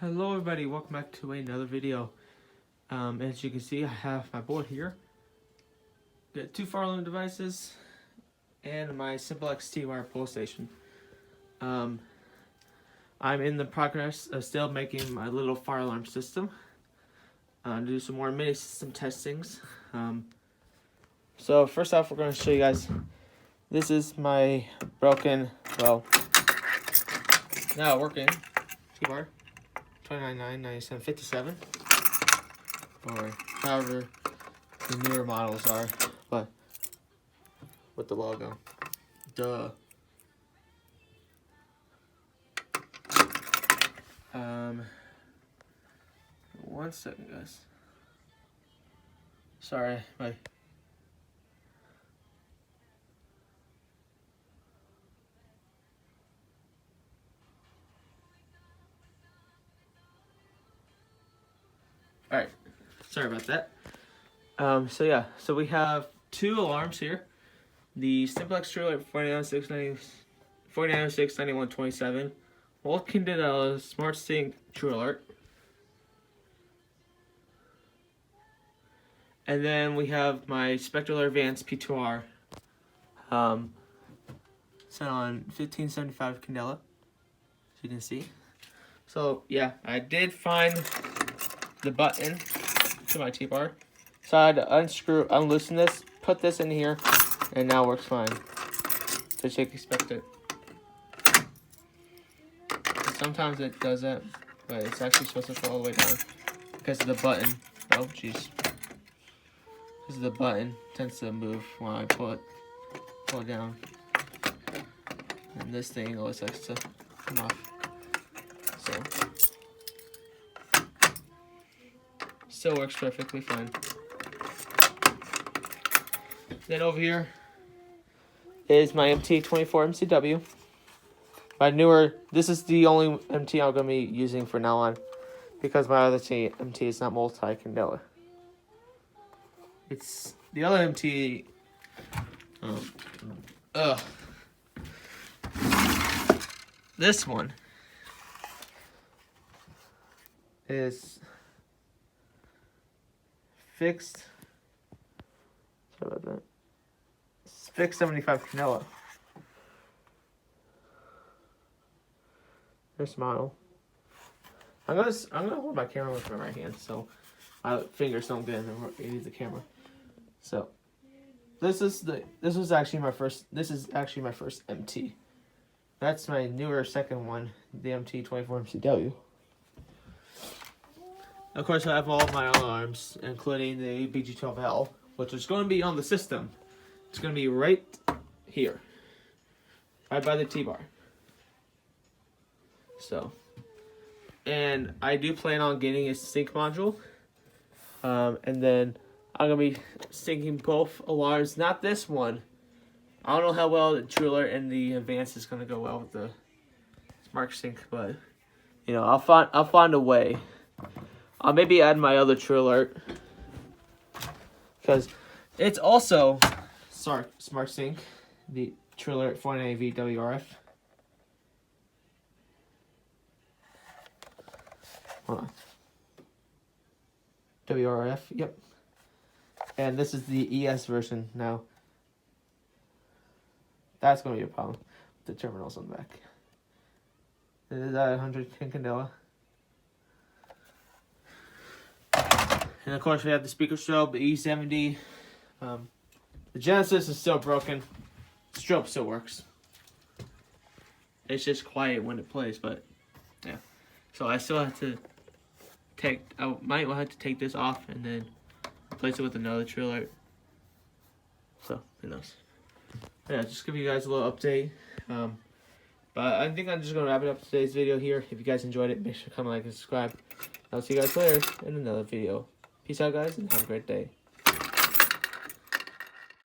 Hello everybody, welcome back to another video. As you can see, I have my board here. Got two fire alarm devices and my Simple XT wire pull station. I'm in the progress of still making my little fire alarm system. Do some more mini system testings. So first off, we're going to show you guys. This is my broken, well, now working T-bar. 2999757 or however the newer models are, but with the logo. Duh. One second, guys. Sorry, my Alright, sorry about that. So yeah, so we have two alarms here. The Simplex True Alert 4906-9127, Vulcan Didel Smart Sync True Alert. And then we have my Spectral Advanced P2R set on 1575 Candela, as you can see. So yeah, I did find the button to my T-bar. So I had to unloosen this, put this in here, and now it works fine. Just expect it. Sometimes it doesn't, but it's actually supposed to fall all the way down because of the button. Oh jeez. Because of the button tends to move when I pull it down. And this thing always likes to come off. So still works perfectly fine. Then over here is my MT24 MCW. My newer, this is the only MT I'm going to be using from now on because my other MT is not multi-candela. It's the other MT. This one is fixed. Sorry about that. It's fixed 75 candela. This model. I'm gonna hold my camera with my right hand so my fingers don't get in the camera. So this is actually my first MT. That's my newer second one, the MT24 MCW. Of course, I have all of my alarms, including the BG12L, which is going to be on the system. It's going to be right here, right by the T-bar. So, and I do plan on getting a sync module, and then I'm going to be syncing both alarms, not this one. I don't know how well the True Alert and the Advanced is going to go well with the Smart Sync, but, you know, I'll find a way. I'll maybe add my other True Alert, because it's also Smart Sync, the True Alert 49AV WRF. Hold on. WRF, yep. And this is the ES version now. That's going to be a problem with the terminals on the back. This is at 110 candela. And of course we have the speaker strobe, the E70. The Genesis is still broken. The strobe still works. It's just quiet when it plays, but yeah. So I still have to I might have to take this off and then replace it with another True Alert. So who knows? Yeah, just give you guys a little update. But I think I'm just gonna wrap it up today's video here. If you guys enjoyed it, make sure to comment, like, and subscribe. I'll see you guys later in another video. Peace out, guys, and have a great day.